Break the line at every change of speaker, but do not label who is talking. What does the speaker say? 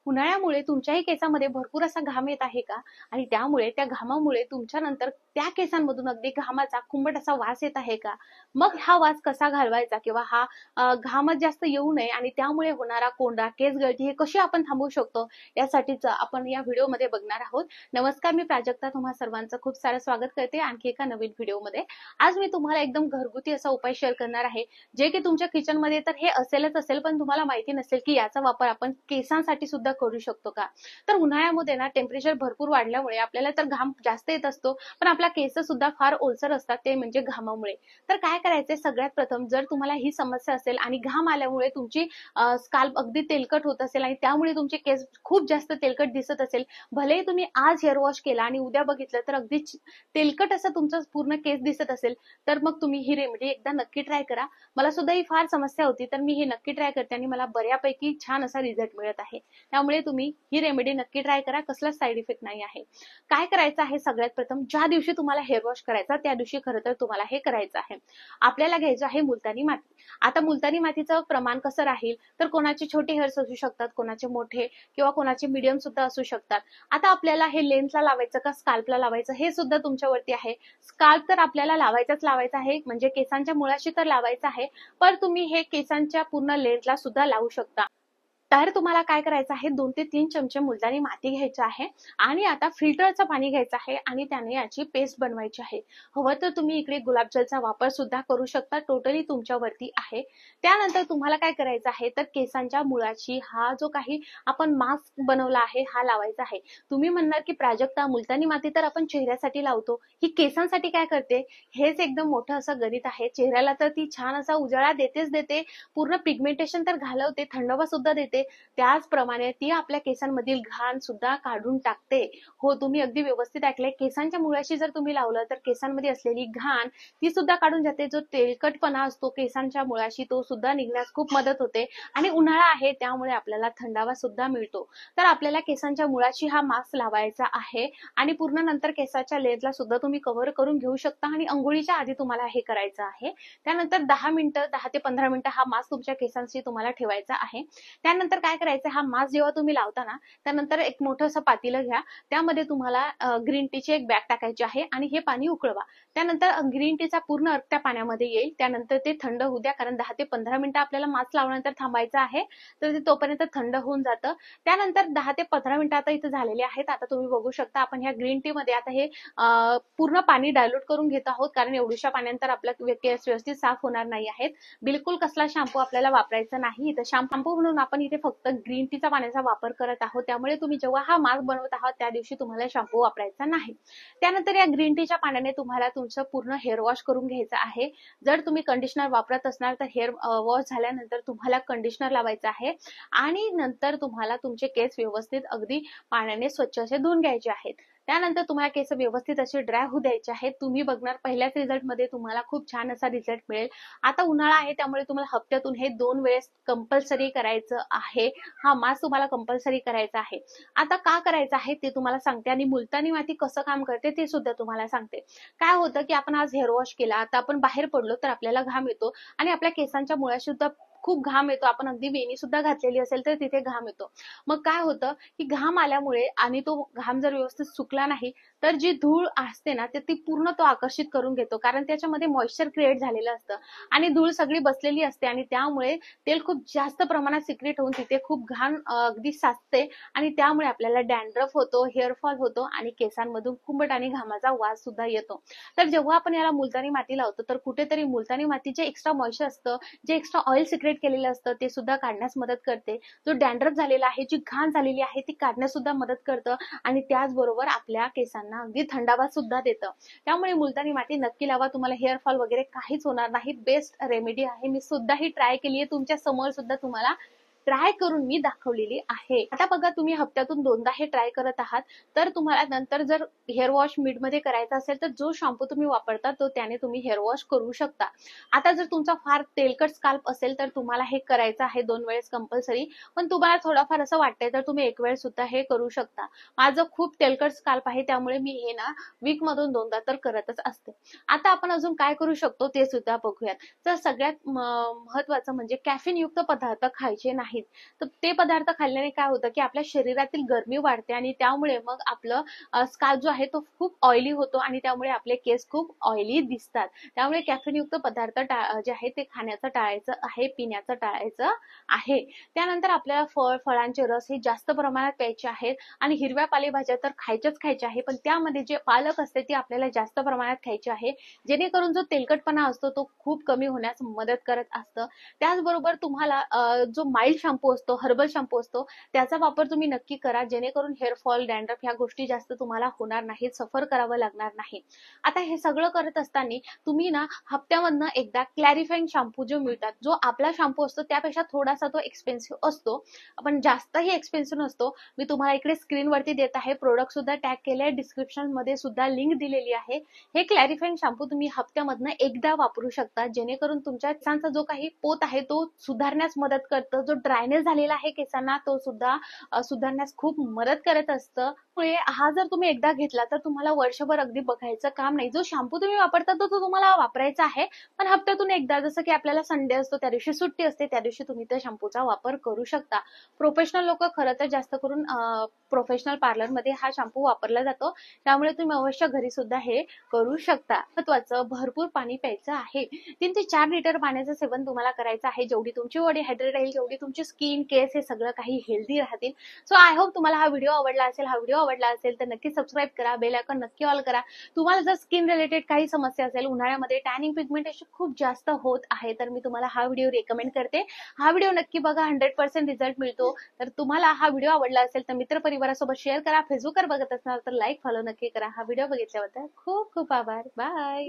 उन्हाळ्यामुळे तुमच्याही केसामध्ये भरपूर असा घाम येत आहे का? आणि त्यामुळे त्या घामामुळे तुमच्या नंतर त्या केसांमधून अगदी घामाचा कुंभट असा वास येत आहे का? मग हा वास कसा घालवायचा किंवा हा घामच जास्त येऊ नये आणि त्यामुळे होणारा कोंडा, केस गळती हे कशी आपण थांबवू शकतो? यासाठीच आपण या व्हिडिओमध्ये बघणार आहोत. नमस्कार, मी प्राजक्ता तुम्हा सर्वांचं खूप सारं स्वागत करते आणखी एका नवीन व्हिडिओमध्ये. आज मी तुम्हाला एकदम घरगुती असा उपाय शेअर करणार आहे, जे की तुमच्या किचनमध्ये तर हे असेलच असेल, पण तुम्हाला माहिती नसेल की याचा वापर आपण केसांसाठी सुद्धा करू शकतो का? तर उन्हाळ्यामध्ये ना टेम्परेचर भरपूर वाढल्यामुळे आपल्याला तर घाम जास्त येत असतो, पण आपला केस सुद्धा फार ओलसर असतात, ते म्हणजे घामामुळे. तर काय करायचंय, सगळ्यात प्रथम जर तुम्हाला ही समस्या असेल आणि घाम आल्यामुळे तुमची स्काल्प अगदी तेलकट होत असेल आणि त्यामुळे तुमचे केस खूप जास्त तेलकट दिसत असेल, भलेही तुम्ही आज हेअर वॉश केला आणि उद्या बघितलं तर अगदी तेलकट असं तुमचं पूर्ण केस दिसत असेल, तर मग तुम्ही ही रेमेडी एकदा नक्की ट्राय करा. मला सुद्धा ही फार समस्या होती, तर मी हे नक्की ट्राय करते आणि मला बऱ्यापैकी छान असा रिझल्ट मिळत आहे. त्यामुळे तुम्ही ही रेमेडी नक्की ट्राय करा, कसलाच साईड इफेक्ट नाही आहे. काय करायचं आहे, सगळ्यात प्रथम ज्या दिवशी तुम्हाला हेअर वॉश करायचा त्या दिवशी खरं तर तुम्हाला हे करायचं आहे. आपल्याला घ्यायचं आहे मुलतानी माती. आता मुलतानी मातीचं प्रमाण कसं राहील, तर कोणाचे छोटे हेअर्स असू शकतात, कोणाचे मोठे किंवा कोणाचे मीडियम सुद्धा असू शकतात. आता आपल्याला हे लेन्थला लावायचं का स्काल्पला लावायचं हे सुद्धा तुमच्यावरती आहे. स्काल्प तर आपल्याला लावायचाच लावायचा आहे, म्हणजे केसांच्या मुळाशी तर लावायचं आहे, पण तुम्ही हे केसांच्या पूर्ण लेन्थला सुद्धा लावू शकता. तर तुम्हाला काय करायचं आहे, 2 ते 3 चमचे मुलतानी माती घ्यायची आहे आणि आता फिल्टरचं पाणी घ्यायचं आहे आणि त्याने याची पेस्ट बनवायची आहे. हवं तर तुम्ही इकडे गुलाबजलचा वापर सुद्धा करू शकता, टोटली तुमच्यावरती आहे. त्यानंतर तुम्हाला काय करायचं आहे, तर केसांच्या मुळाशी हा जो काही आपण मास्क बनवला आहे हा लावायचा आहे. तुम्ही म्हणणार की प्राजक्ता, मुलतानी माती तर आपण चेहऱ्यासाठी लावतो, ही केसांसाठी काय करते? हेच एकदम मोठं असं गणित आहे. चेहऱ्याला तर ती छान असा उजाळा देतेच देते, पूर्ण पिगमेंटेशन तर घालवते, थंडावा सुद्धा देते, त्याचप्रमाणे ती आपल्या केसांमधील घाण सुद्धा काढून टाकते. हो, तुम्ही अगदी व्यवस्थित ऐकलंय. केसांच्या मुळाशी जर तुम्ही लावलं तर केसांमध्ये असलेली घाण ती सुद्धा काढून जाते. जो तेलकटपणा असतो केसांच्या मुळाशी तो सुद्धा निघण्यास खूप मदत होते आणि उन्हाळा आहे त्यामुळे आपल्याला थंडावा सुद्धा मिळतो. तर आपल्याला केसांच्या मुळाशी हा मास्क लावायचा आहे आणि पूर्ण नंतर केसाच्या लेयरला सुद्धा तुम्ही कव्हर करून घेऊ शकता आणि अंघोळीच्या आधी तुम्हाला हे करायचं आहे. त्यानंतर 10 ते 15 मिनिटं हा मास्क तुमच्या केसांशी तुम्हाला ठेवायचा आहे. त्यानंतर काय करायचं, हा मास्क जेव्हा तुम्ही लावता ना, त्यानंतर एक मोठं असं पातेलं घ्या. त्यामध्ये तुम्हाला ग्रीन टीची एक बॅग टाकायची आहे आणि हे पाणी उकळवा. त्यानंतर ग्रीन टीचा पूर्ण अर्क त्या पाण्यामध्ये येईल. त्यानंतर ते थंड होऊ द्या, कारण 10 ते 15 मिनिटं आपल्याला मास्क लावल्यानंतर थांबायचं आहे. तर ते तोपर्यंत थंड होऊन जातं. त्यानंतर 10 ते 15 मिनिटं आता इथे झालेले आहेत. आता तुम्ही बघू शकता आपण ह्या ग्रीन टी मध्ये आता हे पूर्ण पाणी डायल्यूट करून घेत आहोत, कारण एवढ्याशा पाण्यानंतर आपला केस व्यवस्थित साफ होणार नाही आहेत. बिलकुल कसला शॅम्पू आपल्याला वापरायचा नाही. तर शॅम्पू म्हणून आपण इथे फक्त ग्रीन टीचा पाण्याचा वापर करत आहोत. त्यामुळे तुम्ही जेव्हा हा मास्क बनवत आहात त्या दिवशी तुम्हाला शॅम्पू वापरायचा नाही. त्यानंतर या ग्रीन टीच्या पाण्याने तुम्हाला तुमचं पूर्ण हेअर वॉश करून घ्यायचं आहे. जर तुम्ही कंडिशनर वापरत असणार तर हेअर वॉश झाल्यानंतर तुम्हाला कंडिशनर लावायचं आहे आणि नंतर तुम्हाला तुमचे केस व्यवस्थित अगदी पाण्याने स्वच्छ असे धुवून घ्यायचे आहेत. त्यानंतर तुम्हाला केस व्यवस्थित असे ड्राय होऊ द्यायचे आहेत. तुम्ही बघणार पहिल्याच रिझल्टमध्ये तुम्हाला खूप छान असा रिझल्ट मिळेल. आता उन्हाळा आहे त्यामुळे तुम्हाला हप्त्यातून हे 2 वेळेस कंपल्सरी करायचं आहे. हा मास्क तुम्हाला कंपल्सरी करायचा आहे. आता का करायचं आहे ते तुम्हाला सांगते आणि मुलतानी माती कसं काम करते ते सुद्धा तुम्हाला सांगते. काय होतं की आपण आज हेअर वॉश केला, आता आपण बाहेर पडलो तर आपल्याला घाम येतो आणि आपल्या केसांच्या मुळाशी सुद्धा खूप घाम येतो. आपण अगदी वेणी सुद्धा घातलेली असेल तर तिथे घाम येतो. मग काय होतं की घाम आल्यामुळे आणि तो घाम जर व्यवस्थित सुकला नाही तर जी धूळ असते ना ती पूर्ण तो आकर्षित करून घेतो, कारण त्याच्यामध्ये मॉइश्चर क्रिएट झालेलं असतं आणि धूळ सगळी बसलेली असते आणि त्यामुळे तेल खूप जास्त प्रमाणात सिक्रेट होऊन तिथे खूप घाण अगदी साचते आणि त्यामुळे आपल्याला डॅन्ड्रफ होतो, हेअर फॉल होतो आणि केसांमधून कुंभट आणि घामाचा वास सुद्धा येतो. तर जेव्हा आपण याला मुलतानी माती लावतो तर कुठेतरी मुलतानी माती जे एक्स्ट्रा मॉइश्चर असतं, जे एक्स्ट्रा ऑइल सिक्रेट केलेलं असतं ते सुद्धा काढण्यास मदत करते. जो डॅन्ड्रफ झालेला आहे, जी घाण झालेली आहे ती काढण्यास सुद्धा मदत करतं आणि त्याचबरोबर आपल्या केसांना अगदी थंडावा सुद्धा देतं. त्यामुळे मुलतानी माती नक्की लावा. तुम्हाला हेअर फॉल वगैरे काहीच होणार नाही. बेस्ट रेमेडी आहे. मी सुद्धा ही ट्राय केली आहे. तुमच्या समोर सुद्धा तुम्हाला ट्राय करून मी दाखवलेली आहे. आता बघा, तुम्ही हप्त्यातून 2दा हे ट्राय करत आहात, तर तुम्हाला नंतर जर हेअर वॉश मध्ये करायचा असेल तर जो शॅम्पू तुम्ही वापरता तो त्याने तुम्ही हेअर वॉश करू शकता. आता जर तुमचा फार तेलकट स्काल्प असेल तर तुम्हाला हे करायचं आहे 2 वेळेस कंपल्सरी, पण तुम्हाला थोडाफार असं वाटतंय तर तुम्ही 1 वेळ सुद्धा हे करू शकता. माझं खूप तेलकट स्काल्प आहे त्यामुळे मी हे ना वीक मधून 2दा तर करतच असते. आता आपण अजून काय करू शकतो ते सुद्धा बघूयात. तर सगळ्यात महत्त्वाचं म्हणजे कॅफीन युक्त पदार्थ खायचे नाही. नाहीत. तर ते पदार्थ खाल्ल्याने काय होतं की आपल्या शरीरातील गरमी वाढते आणि त्यामुळे मग आपलं स्काल्प जो आहे तो खूप ऑइली होतो आणि त्यामुळे आपले केस खूप ऑइली दिसतात. त्यामुळे कॅफेनयुक्त पदार्थ जे आहे ते खाण्याचं टाळायचं आहे, पिण्याचं टाळायचं आहे. त्यानंतर आपल्याला फळांचे रस हे जास्त प्रमाणात प्यायचे आहेत आणि हिरव्या पालेभाज्या तर खायच्या आहे, पण त्यामध्ये जे पालक असते ते आपल्याला जास्त प्रमाणात खायचे आहे, जेणेकरून जो तेलकटपणा असतो तो खूप कमी होण्यास मदत करत असतं. त्याचबरोबर तुम्हाला जो माइल्ड शॅम्पू असतो, हर्बल शॅम्पू असतो, त्याचा वापर तुम्ही नक्की करा, जेणेकरून हेअरफॉल, डॅन्ड्रफ ह्या गोष्टी जास्त तुम्हाला होणार नाहीत, सफर करावं लागणार नाही. आता हे सगळं करत असताना तुम्ही ना हप्त्यामधनं एकदा क्लॅरिफाईंग शॅम्पू जो मिळतात, जो आपला शॅम्पू असतो त्यापेक्षा थोडासा तो एक्सपेन्सिव्ह असतो, पण जास्तही एक्सपेन्सिव्ह नसतो. मी तुम्हाला इकडे स्क्रीनवरती देत आहे, प्रोडक्ट सुद्धा टॅग केले आहे, डिस्क्रिप्शन मध्ये सुद्धा लिंक दिलेली आहे. हे क्लॅरिफाईंग शॅम्पू तुम्ही हप्त्यामधनं एकदा वापरू शकता, जेणेकरून तुमच्या केसांचा जो काही पोत आहे तो सुधारण्यास मदत करतं. जो ड्रायनेस झालेला आहे केसांना तो सुद्धा सुधारण्यास खूप मदत करत असतं. त्यामुळे हा जर तुम्ही एकदा घेतला तर तुम्हाला वर्षभर अगदी बघायचं काम नाही. जो शॅम्पू तुम्ही वापरता तो तुम्हाला वापरायचा आहे, पण हप्त्यातून एकदा, जसं की आपल्याला संडे असतो त्या दिवशी सुट्टी असते, त्या दिवशी तुम्ही त्या शॅम्पूचा वापर करू शकता. प्रोफेशनल लोक खरं तर जास्त करून प्रोफेशनल पार्लरमध्ये हा शॅम्पू वापरला जातो, त्यामुळे तुम्ही अवश्य घरी सुद्धा हे करू शकता. महत्वाचं, भरपूर पाणी प्यायचं आहे. 3 ते 4 लिटर पाण्याचं सेवन तुम्हाला करायचं आहे. जेवढी तुमची बॉडी हायड्रेट राहील, जेवढी तुमची स्किन, केस हे सगळं काही हेल्दी राहतील. सो आय होप तुम्हाला हा व्हिडिओ आवडला असेल. हा व्हिडिओ आवडला असेल तर नक्की सबस्क्राईब करा, बेल आयकॉन नक्की ऑल करा. तुम्हाला जर स्किन रिलेटेड काही समस्या असेल, उन्हाळ्यामध्ये टॅनिंग, पिगमेंटेशन खूप जास्त होत आहे, तर मी तुम्हाला हा व्हिडिओ रेकमेंड करते. हा व्हिडिओ नक्की बघा, 100% रिझल्ट मिळतो. तर तुम्हाला हा व्हिडिओ आवडला असेल तर मित्रपरिवारासोबत शेअर करा. फेसबुकवर बघत असणार तर लाईक, फॉलो नक्की करा. हा व्हिडिओ बघितल्याबद्दल खूप खूप आभार. बाय.